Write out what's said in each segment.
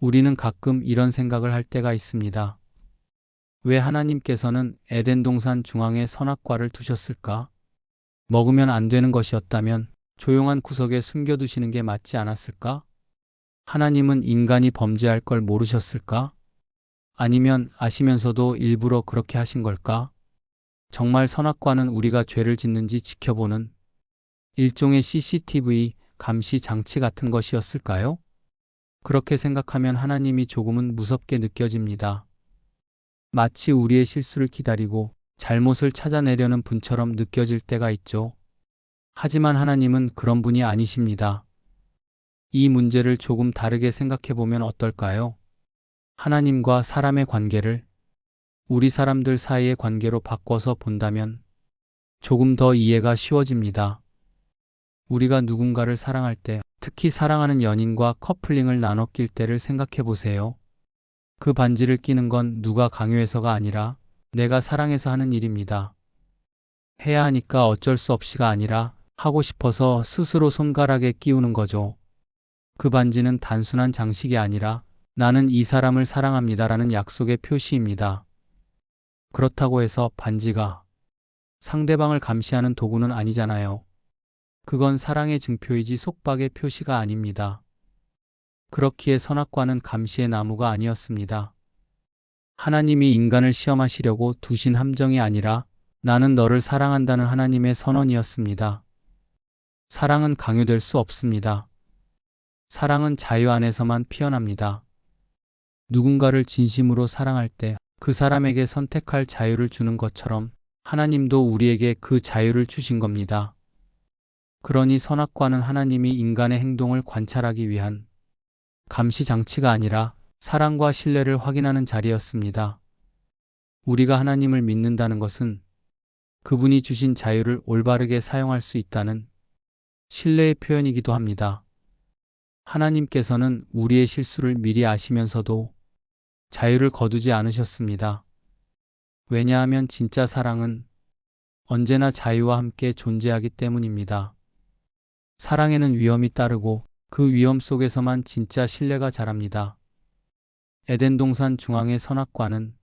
우리는 가끔 이런 생각을 할 때가 있습니다. 왜 하나님께서는 에덴 동산 중앙에 선악과를 두셨을까? 먹으면 안 되는 것이었다면 조용한 구석에 숨겨두시는 게 맞지 않았을까? 하나님은 인간이 범죄할 걸 모르셨을까? 아니면 아시면서도 일부러 그렇게 하신 걸까? 정말 선악과는 우리가 죄를 짓는지 지켜보는 일종의 CCTV 감시 장치 같은 것이었을까요? 그렇게 생각하면 하나님이 조금은 무섭게 느껴집니다. 마치 우리의 실수를 기다리고 잘못을 찾아내려는 분처럼 느껴질 때가 있죠. 하지만 하나님은 그런 분이 아니십니다. 이 문제를 조금 다르게 생각해 보면 어떨까요? 하나님과 사람의 관계를 우리 사람들 사이의 관계로 바꿔서 본다면 조금 더 이해가 쉬워집니다. 우리가 누군가를 사랑할 때, 특히 사랑하는 연인과 커플링을 나눠 낄 때를 생각해 보세요. 그 반지를 끼는 건 누가 강요해서가 아니라 내가 사랑해서 하는 일입니다. 해야 하니까 어쩔 수 없이가 아니라 하고 싶어서 스스로 손가락에 끼우는 거죠. 그 반지는 단순한 장식이 아니라 나는 이 사람을 사랑합니다라는 약속의 표시입니다. 그렇다고 해서 반지가 상대방을 감시하는 도구는 아니잖아요. 그건 사랑의 증표이지 속박의 표시가 아닙니다. 그렇기에 선악과는 감시의 나무가 아니었습니다. 하나님이 인간을 시험하시려고 두신 함정이 아니라 나는 너를 사랑한다는 하나님의 선언이었습니다. 사랑은 강요될 수 없습니다. 사랑은 자유 안에서만 피어납니다. 누군가를 진심으로 사랑할 때 그 사람에게 선택할 자유를 주는 것처럼 하나님도 우리에게 그 자유를 주신 겁니다. 그러니 선악과는 하나님이 인간의 행동을 관찰하기 위한 감시 장치가 아니라 사랑과 신뢰를 확인하는 자리였습니다. 우리가 하나님을 믿는다는 것은 그분이 주신 자유를 올바르게 사용할 수 있다는 신뢰의 표현이기도 합니다. 하나님께서는 우리의 실수를 미리 아시면서도 자유를 거두지 않으셨습니다. 왜냐하면 진짜 사랑은 언제나 자유와 함께 존재하기 때문입니다. 사랑에는 위험이 따르고 그 위험 속에서만 진짜 신뢰가 자랍니다. 에덴 동산 중앙의 선악과는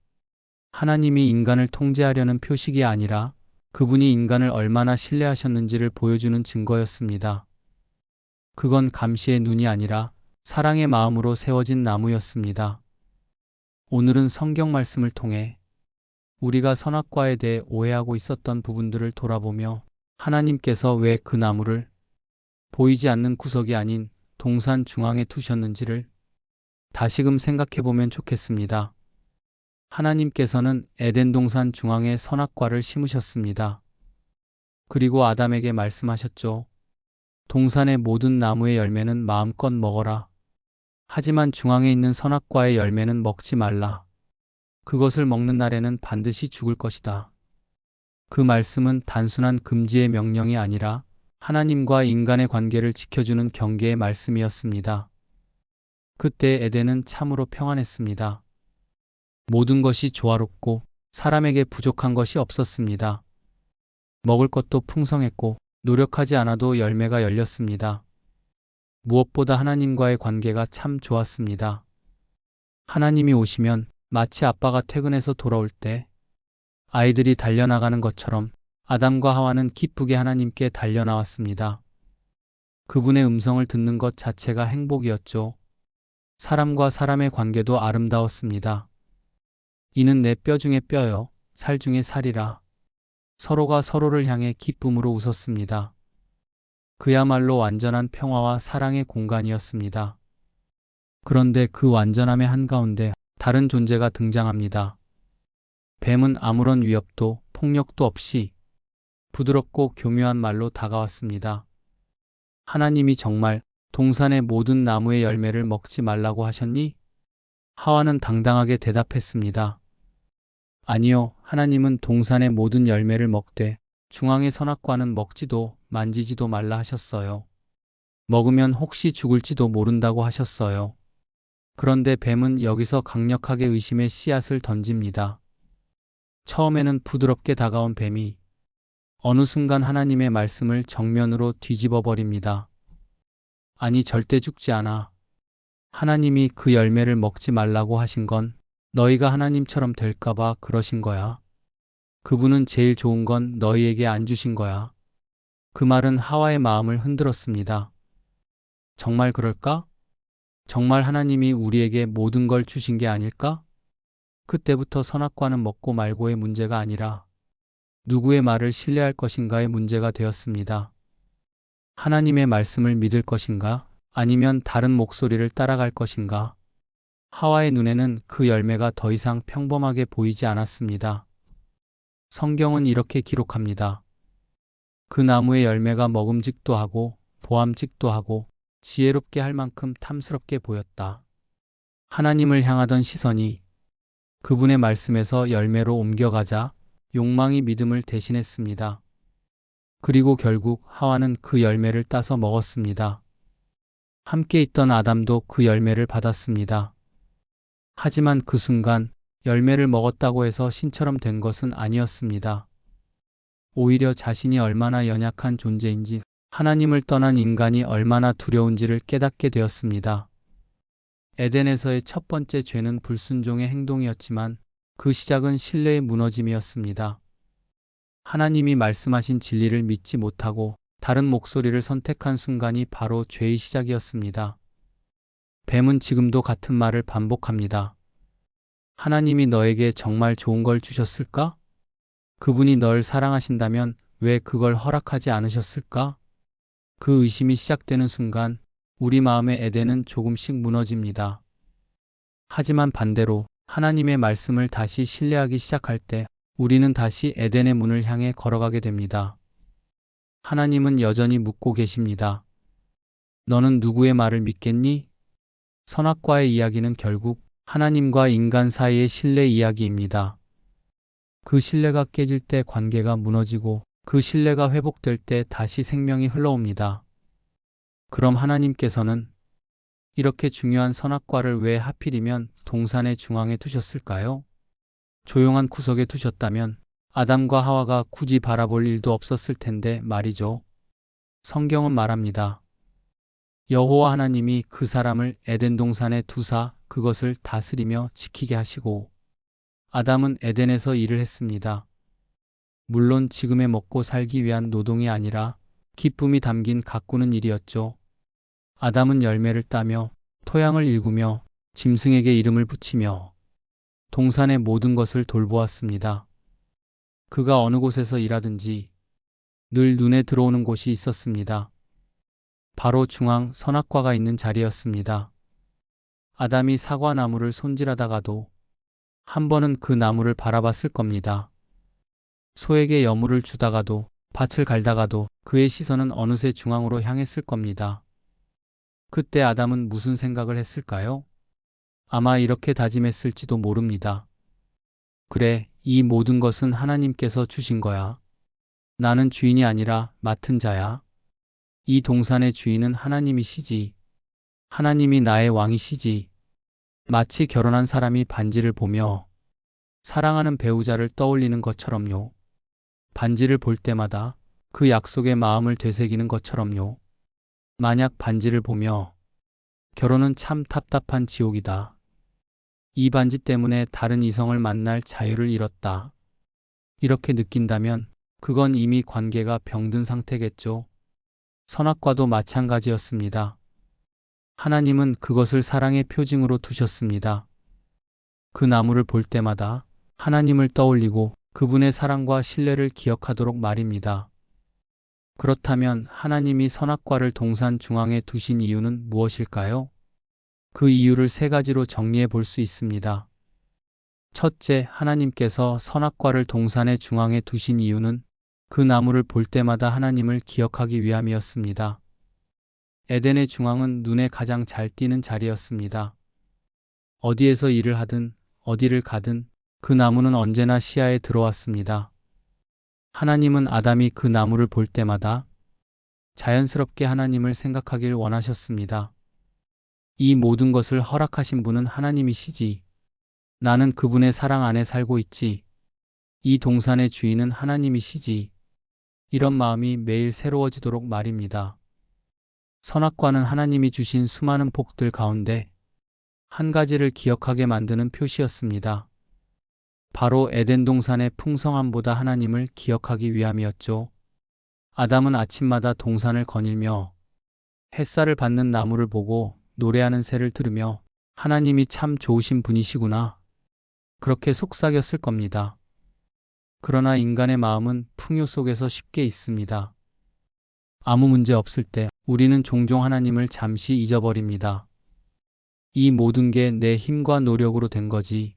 하나님이 인간을 통제하려는 표식이 아니라 그분이 인간을 얼마나 신뢰하셨는지를 보여주는 증거였습니다. 그건 감시의 눈이 아니라 사랑의 마음으로 세워진 나무였습니다. 오늘은 성경 말씀을 통해 우리가 선악과에 대해 오해하고 있었던 부분들을 돌아보며 하나님께서 왜 그 나무를 보이지 않는 구석이 아닌 동산 중앙에 두셨는지를 다시금 생각해 보면 좋겠습니다. 하나님께서는 에덴 동산 중앙에 선악과를 심으셨습니다. 그리고 아담에게 말씀하셨죠. 동산의 모든 나무의 열매는 마음껏 먹어라. 하지만 중앙에 있는 선악과의 열매는 먹지 말라. 그것을 먹는 날에는 반드시 죽을 것이다. 그 말씀은 단순한 금지의 명령이 아니라 하나님과 인간의 관계를 지켜주는 경계의 말씀이었습니다. 그때 에덴은 참으로 평안했습니다. 모든 것이 조화롭고 사람에게 부족한 것이 없었습니다. 먹을 것도 풍성했고 노력하지 않아도 열매가 열렸습니다. 무엇보다 하나님과의 관계가 참 좋았습니다. 하나님이 오시면 마치 아빠가 퇴근해서 돌아올 때 아이들이 달려나가는 것처럼 아담과 하와는 기쁘게 하나님께 달려나왔습니다. 그분의 음성을 듣는 것 자체가 행복이었죠. 사람과 사람의 관계도 아름다웠습니다. 이는 내 뼈 중에 뼈요, 살 중에 살이라. 서로가 서로를 향해 기쁨으로 웃었습니다. 그야말로 완전한 평화와 사랑의 공간이었습니다. 그런데 그 완전함의 한가운데 다른 존재가 등장합니다. 뱀은 아무런 위협도 폭력도 없이 부드럽고 교묘한 말로 다가왔습니다. 하나님이 정말 동산의 모든 나무의 열매를 먹지 말라고 하셨니? 하와는 당당하게 대답했습니다. 아니요, 하나님은 동산의 모든 열매를 먹되 중앙의 선악과는 먹지도 만지지도 말라 하셨어요. 먹으면 혹시 죽을지도 모른다고 하셨어요. 그런데 뱀은 여기서 강력하게 의심의 씨앗을 던집니다. 처음에는 부드럽게 다가온 뱀이 어느 순간 하나님의 말씀을 정면으로 뒤집어 버립니다. 아니, 절대 죽지 않아. 하나님이 그 열매를 먹지 말라고 하신 건 너희가 하나님처럼 될까봐 그러신 거야. 그분은 제일 좋은 건 너희에게 안 주신 거야. 그 말은 하와의 마음을 흔들었습니다. 정말 그럴까? 정말 하나님이 우리에게 모든 걸 주신 게 아닐까? 그때부터 선악과는 먹고 말고의 문제가 아니라 누구의 말을 신뢰할 것인가의 문제가 되었습니다. 하나님의 말씀을 믿을 것인가? 아니면 다른 목소리를 따라갈 것인가? 하와의 눈에는 그 열매가 더 이상 평범하게 보이지 않았습니다. 성경은 이렇게 기록합니다. 그 나무의 열매가 먹음직도 하고 보암직도 하고 지혜롭게 할 만큼 탐스럽게 보였다. 하나님을 향하던 시선이 그분의 말씀에서 열매로 옮겨가자 욕망이 믿음을 대신했습니다. 그리고 결국 하와는 그 열매를 따서 먹었습니다. 함께 있던 아담도 그 열매를 받았습니다. 하지만 그 순간 열매를 먹었다고 해서 신처럼 된 것은 아니었습니다. 오히려 자신이 얼마나 연약한 존재인지, 하나님을 떠난 인간이 얼마나 두려운지를 깨닫게 되었습니다. 에덴에서의 첫 번째 죄는 불순종의 행동이었지만 그 시작은 신뢰의 무너짐이었습니다. 하나님이 말씀하신 진리를 믿지 못하고 다른 목소리를 선택한 순간이 바로 죄의 시작이었습니다. 뱀은 지금도 같은 말을 반복합니다. 하나님이 너에게 정말 좋은 걸 주셨을까? 그분이 널 사랑하신다면 왜 그걸 허락하지 않으셨을까? 그 의심이 시작되는 순간 우리 마음의 에덴은 조금씩 무너집니다. 하지만 반대로 하나님의 말씀을 다시 신뢰하기 시작할 때 우리는 다시 에덴의 문을 향해 걸어가게 됩니다. 하나님은 여전히 묻고 계십니다. 너는 누구의 말을 믿겠니? 선악과의 이야기는 결국 하나님과 인간 사이의 신뢰 이야기입니다. 그 신뢰가 깨질 때 관계가 무너지고 그 신뢰가 회복될 때 다시 생명이 흘러옵니다. 그럼 하나님께서는 이렇게 중요한 선악과를 왜 하필이면 동산의 중앙에 두셨을까요? 조용한 구석에 두셨다면 아담과 하와가 굳이 바라볼 일도 없었을 텐데 말이죠. 성경은 말합니다. 여호와 하나님이 그 사람을 에덴 동산에 두사 그것을 다스리며 지키게 하시고 아담은 에덴에서 일을 했습니다. 물론 지금의 먹고 살기 위한 노동이 아니라 기쁨이 담긴 가꾸는 일이었죠. 아담은 열매를 따며 토양을 일구며 짐승에게 이름을 붙이며 동산의 모든 것을 돌보았습니다. 그가 어느 곳에서 일하든지 늘 눈에 들어오는 곳이 있었습니다. 바로 중앙 선악과가 있는 자리였습니다. 아담이 사과나무를 손질하다가도 한 번은 그 나무를 바라봤을 겁니다. 소에게 여물을 주다가도 밭을 갈다가도 그의 시선은 어느새 중앙으로 향했을 겁니다. 그때 아담은 무슨 생각을 했을까요? 아마 이렇게 다짐했을지도 모릅니다. 그래, 이 모든 것은 하나님께서 주신 거야. 나는 주인이 아니라 맡은 자야. 이 동산의 주인은 하나님이시지. 하나님이 나의 왕이시지. 마치 결혼한 사람이 반지를 보며 사랑하는 배우자를 떠올리는 것처럼요. 반지를 볼 때마다 그 약속의 마음을 되새기는 것처럼요. 만약 반지를 보며 결혼은 참 답답한 지옥이다. 이 반지 때문에 다른 이성을 만날 자유를 잃었다. 이렇게 느낀다면 그건 이미 관계가 병든 상태겠죠. 선악과도 마찬가지였습니다. 하나님은 그것을 사랑의 표징으로 두셨습니다. 그 나무를 볼 때마다 하나님을 떠올리고 그분의 사랑과 신뢰를 기억하도록 말입니다. 그렇다면 하나님이 선악과를 동산 중앙에 두신 이유는 무엇일까요? 그 이유를 세 가지로 정리해 볼 수 있습니다. 첫째, 하나님께서 선악과를 동산의 중앙에 두신 이유는 그 나무를 볼 때마다 하나님을 기억하기 위함이었습니다. 에덴의 중앙은 눈에 가장 잘 띄는 자리였습니다. 어디에서 일을 하든 어디를 가든 그 나무는 언제나 시야에 들어왔습니다. 하나님은 아담이 그 나무를 볼 때마다 자연스럽게 하나님을 생각하길 원하셨습니다. 이 모든 것을 허락하신 분은 하나님이시지. 나는 그분의 사랑 안에 살고 있지. 이 동산의 주인은 하나님이시지. 이런 마음이 매일 새로워지도록 말입니다. 선악과는 하나님이 주신 수많은 복들 가운데 한 가지를 기억하게 만드는 표시였습니다. 바로 에덴 동산의 풍성함보다 하나님을 기억하기 위함이었죠. 아담은 아침마다 동산을 거닐며 햇살을 받는 나무를 보고 노래하는 새를 들으며 하나님이 참 좋으신 분이시구나, 그렇게 속삭였을 겁니다. 그러나 인간의 마음은 풍요 속에서 쉽게 있습니다. 아무 문제 없을 때 우리는 종종 하나님을 잠시 잊어버립니다. 이 모든 게 내 힘과 노력으로 된 거지.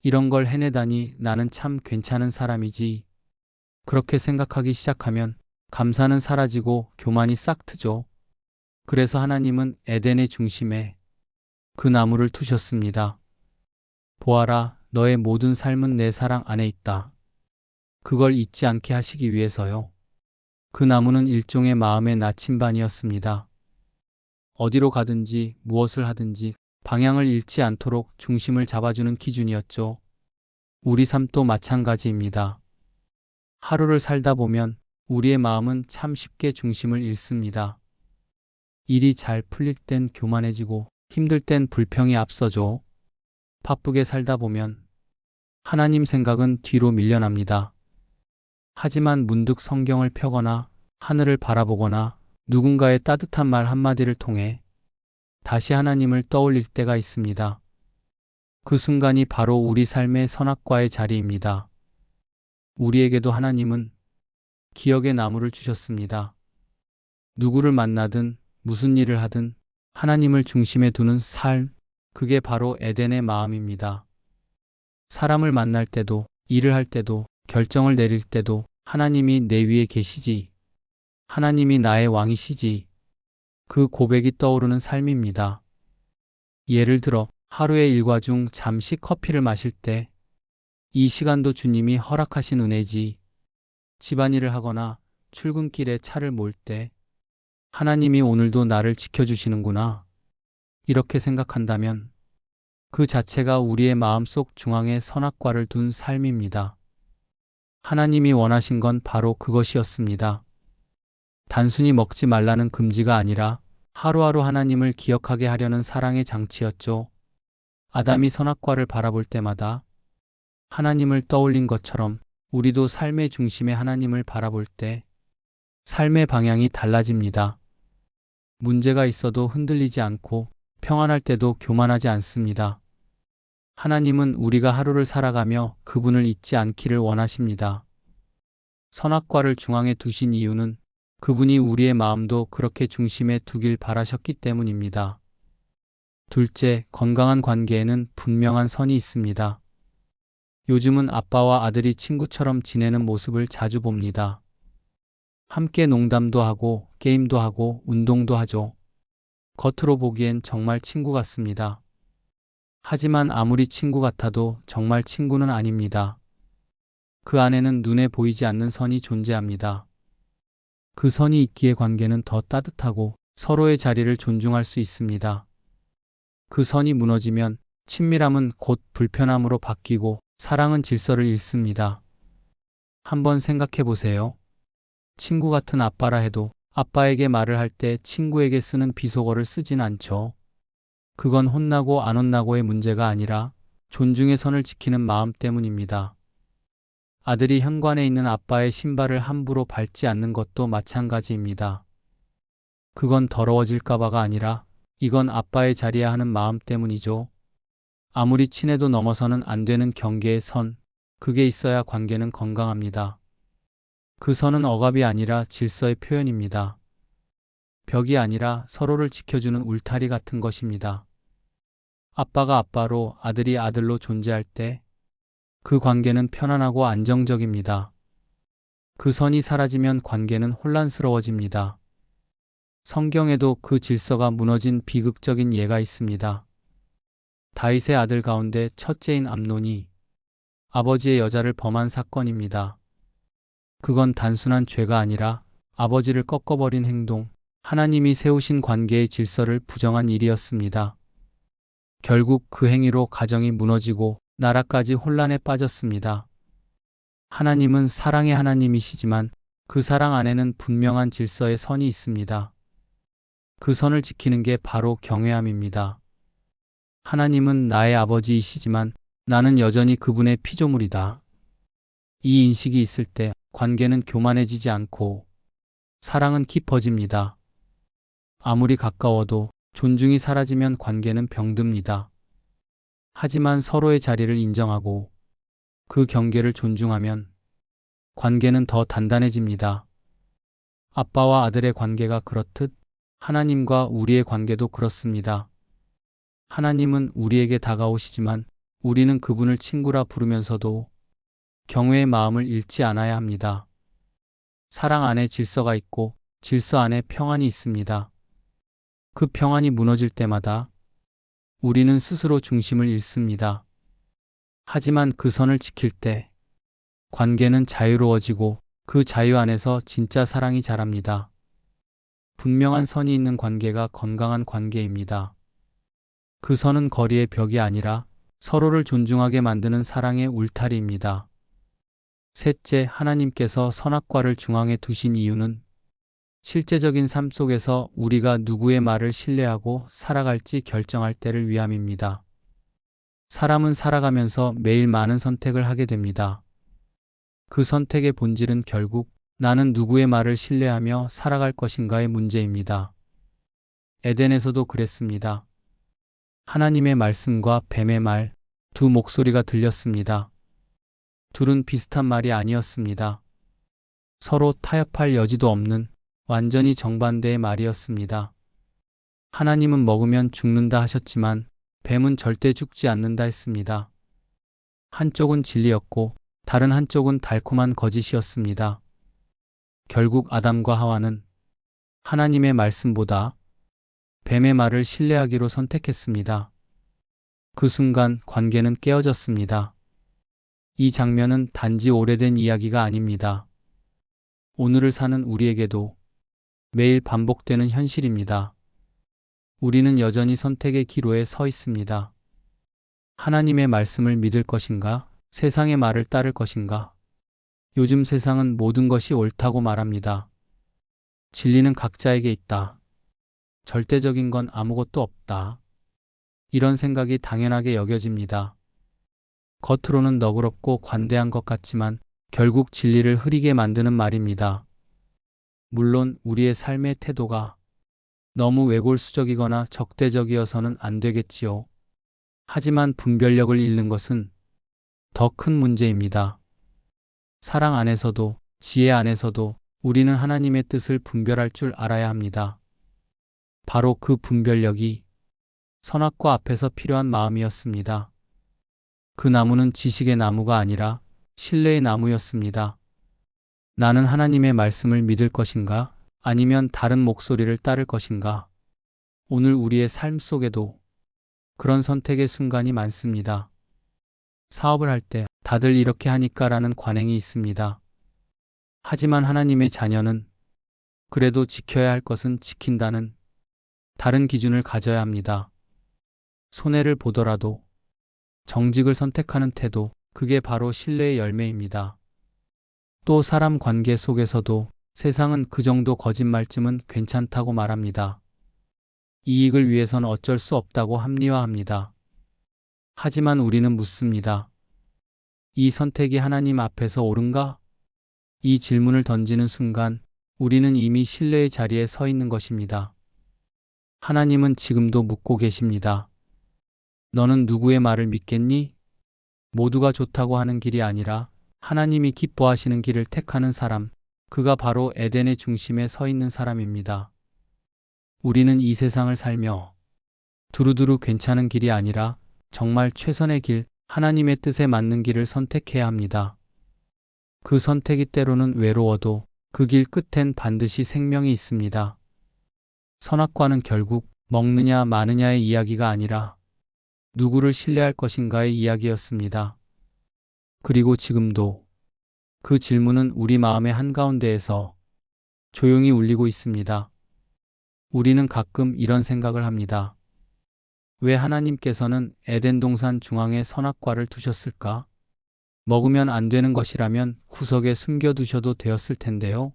이런 걸 해내다니 나는 참 괜찮은 사람이지. 그렇게 생각하기 시작하면 감사는 사라지고 교만이 싹 트죠. 그래서 하나님은 에덴의 중심에 그 나무를 두셨습니다. 보아라, 너의 모든 삶은 내 사랑 안에 있다. 그걸 잊지 않게 하시기 위해서요. 그 나무는 일종의 마음의 나침반이었습니다. 어디로 가든지 무엇을 하든지 방향을 잃지 않도록 중심을 잡아주는 기준이었죠. 우리 삶도 마찬가지입니다. 하루를 살다 보면 우리의 마음은 참 쉽게 중심을 잃습니다. 일이 잘 풀릴 땐 교만해지고 힘들 땐 불평이 앞서죠. 바쁘게 살다 보면 하나님 생각은 뒤로 밀려납니다. 하지만 문득 성경을 펴거나 하늘을 바라보거나 누군가의 따뜻한 말 한마디를 통해 다시 하나님을 떠올릴 때가 있습니다. 그 순간이 바로 우리 삶의 선악과의 자리입니다. 우리에게도 하나님은 기억의 나무를 주셨습니다. 누구를 만나든 무슨 일을 하든 하나님을 중심에 두는 삶, 그게 바로 에덴의 마음입니다. 사람을 만날 때도, 일을 할 때도, 결정을 내릴 때도 하나님이 내 위에 계시지, 하나님이 나의 왕이시지, 그 고백이 떠오르는 삶입니다. 예를 들어 하루의 일과 중 잠시 커피를 마실 때 이 시간도 주님이 허락하신 은혜지, 집안일을 하거나 출근길에 차를 몰 때 하나님이 오늘도 나를 지켜주시는구나, 이렇게 생각한다면 그 자체가 우리의 마음속 중앙에 선악과를 둔 삶입니다. 하나님이 원하신 건 바로 그것이었습니다. 단순히 먹지 말라는 금지가 아니라 하루하루 하나님을 기억하게 하려는 사랑의 장치였죠. 아담이 선악과를 바라볼 때마다 하나님을 떠올린 것처럼 우리도 삶의 중심에 하나님을 바라볼 때 삶의 방향이 달라집니다. 문제가 있어도 흔들리지 않고 평안할 때도 교만하지 않습니다. 하나님은 우리가 하루를 살아가며 그분을 잊지 않기를 원하십니다. 선악과를 중앙에 두신 이유는 그분이 우리의 마음도 그렇게 중심에 두길 바라셨기 때문입니다. 둘째, 건강한 관계에는 분명한 선이 있습니다. 요즘은 아빠와 아들이 친구처럼 지내는 모습을 자주 봅니다. 함께 농담도 하고 게임도 하고 운동도 하죠. 겉으로 보기엔 정말 친구 같습니다. 하지만 아무리 친구 같아도 정말 친구는 아닙니다. 그 안에는 눈에 보이지 않는 선이 존재합니다. 그 선이 있기에 관계는 더 따뜻하고 서로의 자리를 존중할 수 있습니다. 그 선이 무너지면 친밀함은 곧 불편함으로 바뀌고 사랑은 질서를 잃습니다. 한번 생각해 보세요. 친구 같은 아빠라 해도 아빠에게 말을 할 때 친구에게 쓰는 비속어를 쓰진 않죠. 그건 혼나고 안 혼나고의 문제가 아니라 존중의 선을 지키는 마음 때문입니다. 아들이 현관에 있는 아빠의 신발을 함부로 밟지 않는 것도 마찬가지입니다. 그건 더러워질까봐가 아니라 이건 아빠의 자리야 하는 마음 때문이죠. 아무리 친해도 넘어서는 안 되는 경계의 선, 그게 있어야 관계는 건강합니다. 그 선은 억압이 아니라 질서의 표현입니다. 벽이 아니라 서로를 지켜주는 울타리 같은 것입니다. 아빠가 아빠로, 아들이 아들로 존재할 때 그 관계는 편안하고 안정적입니다. 그 선이 사라지면 관계는 혼란스러워집니다. 성경에도 그 질서가 무너진 비극적인 예가 있습니다. 다윗의 아들 가운데 첫째인 암논이 아버지의 여자를 범한 사건입니다. 그건 단순한 죄가 아니라 아버지를 꺾어버린 행동, 하나님이 세우신 관계의 질서를 부정한 일이었습니다. 결국 그 행위로 가정이 무너지고 나라까지 혼란에 빠졌습니다. 하나님은 사랑의 하나님이시지만 그 사랑 안에는 분명한 질서의 선이 있습니다. 그 선을 지키는 게 바로 경외함입니다. 하나님은 나의 아버지이시지만 나는 여전히 그분의 피조물이다. 이 인식이 있을 때 관계는 교만해지지 않고 사랑은 깊어집니다. 아무리 가까워도 존중이 사라지면 관계는 병듭니다. 하지만 서로의 자리를 인정하고 그 경계를 존중하면 관계는 더 단단해집니다. 아빠와 아들의 관계가 그렇듯 하나님과 우리의 관계도 그렇습니다. 하나님은 우리에게 다가오시지만 우리는 그분을 친구라 부르면서도 경외의 마음을 잃지 않아야 합니다. 사랑 안에 질서가 있고 질서 안에 평안이 있습니다. 그 평안이 무너질 때마다 우리는 스스로 중심을 잃습니다. 하지만 그 선을 지킬 때 관계는 자유로워지고 그 자유 안에서 진짜 사랑이 자랍니다. 분명한 선이 있는 관계가 건강한 관계입니다. 그 선은 거리의 벽이 아니라 서로를 존중하게 만드는 사랑의 울타리입니다. 셋째, 하나님께서 선악과를 중앙에 두신 이유는 실제적인 삶 속에서 우리가 누구의 말을 신뢰하고 살아갈지 결정할 때를 위함입니다. 사람은 살아가면서 매일 많은 선택을 하게 됩니다. 그 선택의 본질은 결국 나는 누구의 말을 신뢰하며 살아갈 것인가의 문제입니다. 에덴에서도 그랬습니다. 하나님의 말씀과 뱀의 말, 두 목소리가 들렸습니다. 둘은 비슷한 말이 아니었습니다. 서로 타협할 여지도 없는 완전히 정반대의 말이었습니다. 하나님은 먹으면 죽는다 하셨지만 뱀은 절대 죽지 않는다 했습니다. 한쪽은 진리였고 다른 한쪽은 달콤한 거짓이었습니다. 결국 아담과 하와는 하나님의 말씀보다 뱀의 말을 신뢰하기로 선택했습니다. 그 순간 관계는 깨어졌습니다. 이 장면은 단지 오래된 이야기가 아닙니다. 오늘을 사는 우리에게도 매일 반복되는 현실입니다. 우리는 여전히 선택의 기로에 서 있습니다. 하나님의 말씀을 믿을 것인가? 세상의 말을 따를 것인가? 요즘 세상은 모든 것이 옳다고 말합니다. 진리는 각자에게 있다. 절대적인 건 아무것도 없다. 이런 생각이 당연하게 여겨집니다. 겉으로는 너그럽고 관대한 것 같지만 결국 진리를 흐리게 만드는 말입니다. 물론 우리의 삶의 태도가 너무 외골수적이거나 적대적이어서는 안 되겠지요. 하지만 분별력을 잃는 것은 더 큰 문제입니다. 사랑 안에서도 지혜 안에서도 우리는 하나님의 뜻을 분별할 줄 알아야 합니다. 바로 그 분별력이 선악과 앞에서 필요한 마음이었습니다. 그 나무는 지식의 나무가 아니라 신뢰의 나무였습니다. 나는 하나님의 말씀을 믿을 것인가? 아니면 다른 목소리를 따를 것인가? 오늘 우리의 삶 속에도 그런 선택의 순간이 많습니다. 사업을 할 때 다들 이렇게 하니까라는 관행이 있습니다. 하지만 하나님의 자녀는 그래도 지켜야 할 것은 지킨다는 다른 기준을 가져야 합니다. 손해를 보더라도 정직을 선택하는 태도, 그게 바로 신뢰의 열매입니다. 또 사람 관계 속에서도 세상은 그 정도 거짓말쯤은 괜찮다고 말합니다. 이익을 위해서는 어쩔 수 없다고 합리화합니다. 하지만 우리는 묻습니다. 이 선택이 하나님 앞에서 옳은가? 이 질문을 던지는 순간 우리는 이미 신뢰의 자리에 서 있는 것입니다. 하나님은 지금도 묻고 계십니다. 너는 누구의 말을 믿겠니? 모두가 좋다고 하는 길이 아니라 하나님이 기뻐하시는 길을 택하는 사람, 그가 바로 에덴의 중심에 서 있는 사람입니다. 우리는 이 세상을 살며 두루두루 괜찮은 길이 아니라 정말 최선의 길, 하나님의 뜻에 맞는 길을 선택해야 합니다. 그 선택이 때로는 외로워도 그 길 끝엔 반드시 생명이 있습니다. 선악과는 결국 먹느냐 마느냐의 이야기가 아니라 누구를 신뢰할 것인가의 이야기였습니다. 그리고 지금도 그 질문은 우리 마음의 한가운데에서 조용히 울리고 있습니다. 우리는 가끔 이런 생각을 합니다. 왜 하나님께서는 에덴 동산 중앙에 선악과를 두셨을까? 먹으면 안 되는 것이라면 구석에 숨겨두셔도 되었을 텐데요.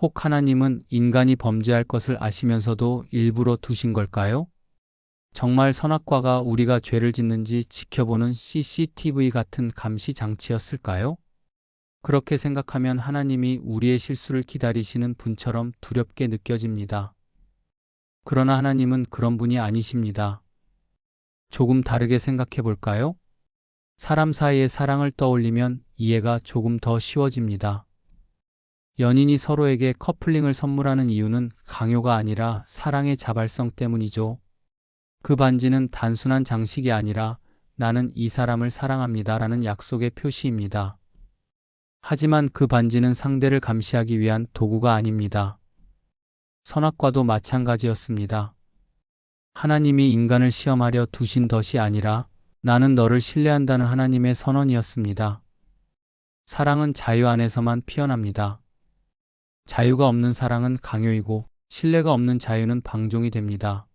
혹 하나님은 인간이 범죄할 것을 아시면서도 일부러 두신 걸까요? 정말 선악과가 우리가 죄를 짓는지 지켜보는 CCTV 같은 감시 장치였을까요? 그렇게 생각하면 하나님이 우리의 실수를 기다리시는 분처럼 두렵게 느껴집니다. 그러나 하나님은 그런 분이 아니십니다. 조금 다르게 생각해 볼까요? 사람 사이의 사랑을 떠올리면 이해가 조금 더 쉬워집니다. 연인이 서로에게 커플링을 선물하는 이유는 강요가 아니라 사랑의 자발성 때문이죠. 그 반지는 단순한 장식이 아니라 나는 이 사람을 사랑합니다 라는 약속의 표시입니다. 하지만 그 반지는 상대를 감시하기 위한 도구가 아닙니다. 선악과도 마찬가지였습니다. 하나님이 인간을 시험하려 두신 덫이 아니라 나는 너를 신뢰한다는 하나님의 선언이었습니다. 사랑은 자유 안에서만 피어납니다. 자유가 없는 사랑은 강요이고 신뢰가 없는 자유는 방종이 됩니다.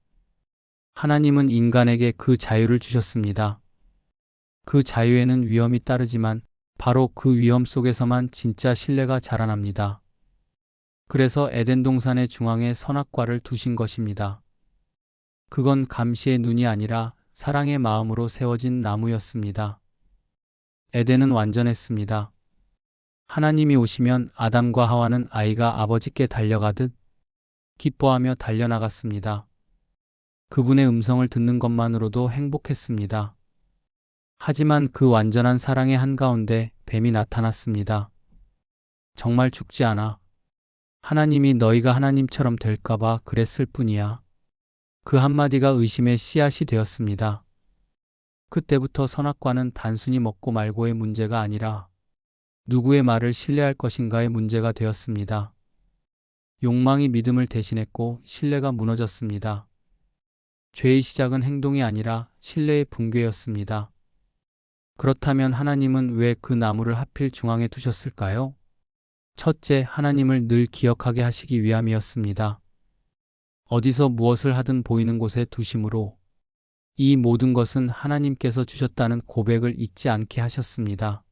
하나님은 인간에게 그 자유를 주셨습니다. 그 자유에는 위험이 따르지만 바로 그 위험 속에서만 진짜 신뢰가 자라납니다. 그래서 에덴 동산의 중앙에 선악과를 두신 것입니다. 그건 감시의 눈이 아니라 사랑의 마음으로 세워진 나무였습니다. 에덴은 완전했습니다. 하나님이 오시면 아담과 하와는 아이가 아버지께 달려가듯 기뻐하며 달려나갔습니다. 그분의 음성을 듣는 것만으로도 행복했습니다. 하지만 그 완전한 사랑의 한가운데 뱀이 나타났습니다. 정말 죽지 않아. 하나님이 너희가 하나님처럼 될까봐 그랬을 뿐이야. 그 한마디가 의심의 씨앗이 되었습니다. 그때부터 선악과는 단순히 먹고 말고의 문제가 아니라 누구의 말을 신뢰할 것인가의 문제가 되었습니다. 욕망이 믿음을 대신했고 신뢰가 무너졌습니다. 죄의 시작은 행동이 아니라 신뢰의 붕괴였습니다. 그렇다면 하나님은 왜 그 나무를 하필 중앙에 두셨을까요? 첫째, 하나님을 늘 기억하게 하시기 위함이었습니다. 어디서 무엇을 하든 보이는 곳에 두심으로 이 모든 것은 하나님께서 주셨다는 고백을 잊지 않게 하셨습니다.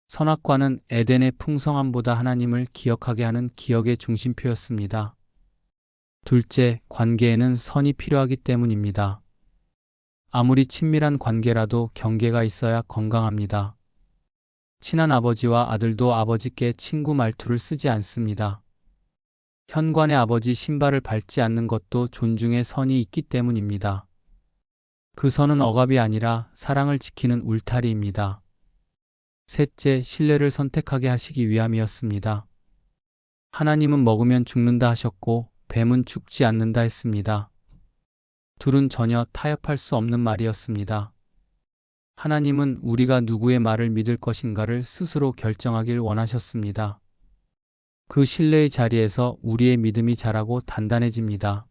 선악과는 에덴의 풍성함보다 하나님을 기억하게 하는 기억의 중심표였습니다. 둘째, 관계에는 선이 필요하기 때문입니다. 아무리 친밀한 관계라도 경계가 있어야 건강합니다. 친한 아버지와 아들도 아버지께 친구 말투를 쓰지 않습니다. 현관의 아버지 신발을 밟지 않는 것도 존중의 선이 있기 때문입니다. 그 선은 억압이 아니라 사랑을 지키는 울타리입니다. 셋째, 신뢰를 선택하게 하시기 위함이었습니다. 하나님은 먹으면 죽는다 하셨고 뱀은 죽지 않는다 했습니다. 둘은 전혀 타협할 수 없는 말이었습니다. 하나님은 우리가 누구의 말을 믿을 것인가를 스스로 결정하길 원하셨습니다. 그 신뢰의 자리에서 우리의 믿음이 자라고 단단해집니다.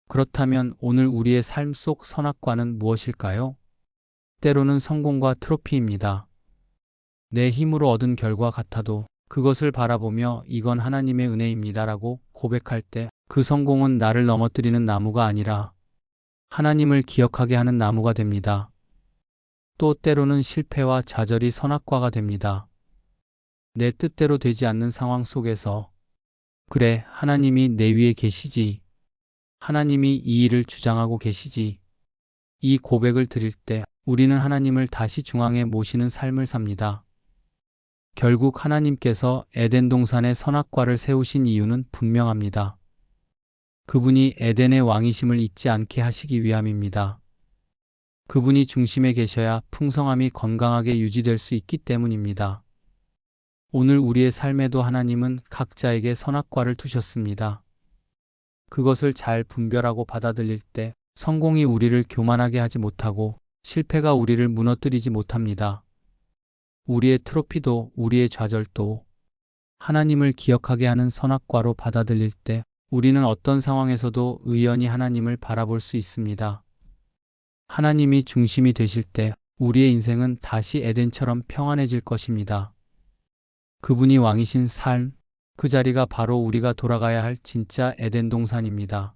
그렇다면 오늘 우리의 삶 속 선악과는 무엇일까요? 때로는 성공과 트로피입니다. 내 힘으로 얻은 결과 같아도 그것을 바라보며 이건 하나님의 은혜입니다라고 고백할 때 그 성공은 나를 넘어뜨리는 나무가 아니라 하나님을 기억하게 하는 나무가 됩니다. 또 때로는 실패와 좌절이 선악과가 됩니다. 내 뜻대로 되지 않는 상황 속에서 그래, 하나님이 내 위에 계시지. 하나님이 이 일을 주장하고 계시지. 이 고백을 드릴 때 우리는 하나님을 다시 중앙에 모시는 삶을 삽니다. 결국 하나님께서 에덴 동산에 선악과를 세우신 이유는 분명합니다. 그분이 에덴의 왕이심을 잊지 않게 하시기 위함입니다. 그분이 중심에 계셔야 풍성함이 건강하게 유지될 수 있기 때문입니다. 오늘 우리의 삶에도 하나님은 각자에게 선악과를 두셨습니다. 그것을 잘 분별하고 받아들일 때 성공이 우리를 교만하게 하지 못하고 실패가 우리를 무너뜨리지 못합니다. 우리의 트로피도 우리의 좌절도 하나님을 기억하게 하는 선악과로 받아들일 때 우리는 어떤 상황에서도 의연히 하나님을 바라볼 수 있습니다. 하나님이 중심이 되실 때 우리의 인생은 다시 에덴처럼 평안해질 것입니다. 그분이 왕이신 삶, 그 자리가 바로 우리가 돌아가야 할 진짜 에덴 동산입니다.